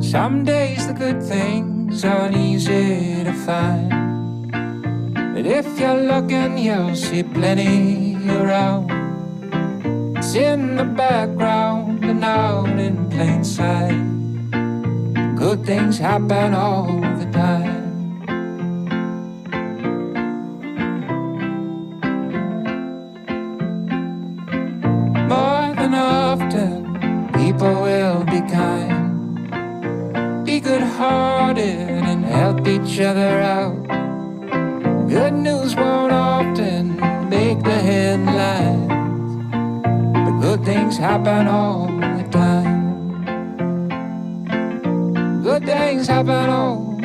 Some days the good things aren't easy to find, but if you're looking you'll see plenty around. It's in the background and out in plain sight. Good things happen all the time. More than often people will be kind, be good-hearted and help each other out. Good news won't often make the headlines, but good things happen all the time. Good things happen all